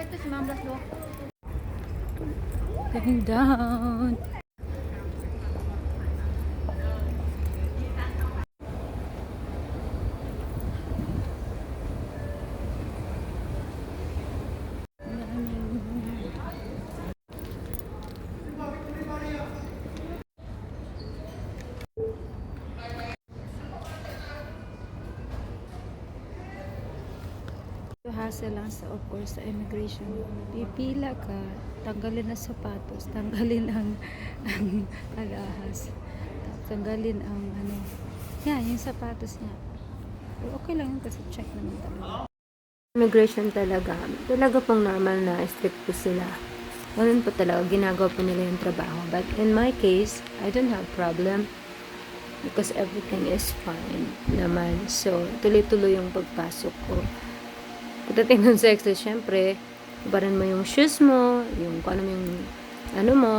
ito si Ma'am Blaslo. Going down. Hassle lang sa, of course, sa immigration. Pipila ka, tanggalin ang sapatos, tanggalin ang alahas, tanggalin ang ano, yan, yung sapatos niya. Pero okay lang yun kasi check naman talaga. Immigration talaga pong normal na strict po sila. Ganun po talaga, ginagawa po nila yung trabaho. But in my case, I don't have problem because everything is fine naman. So, tuloy-tuloy yung pagpasok ko. Pagdating dun sa exit, syempre, ibaran mo yung shoes mo, yung kung ano yung ano mo,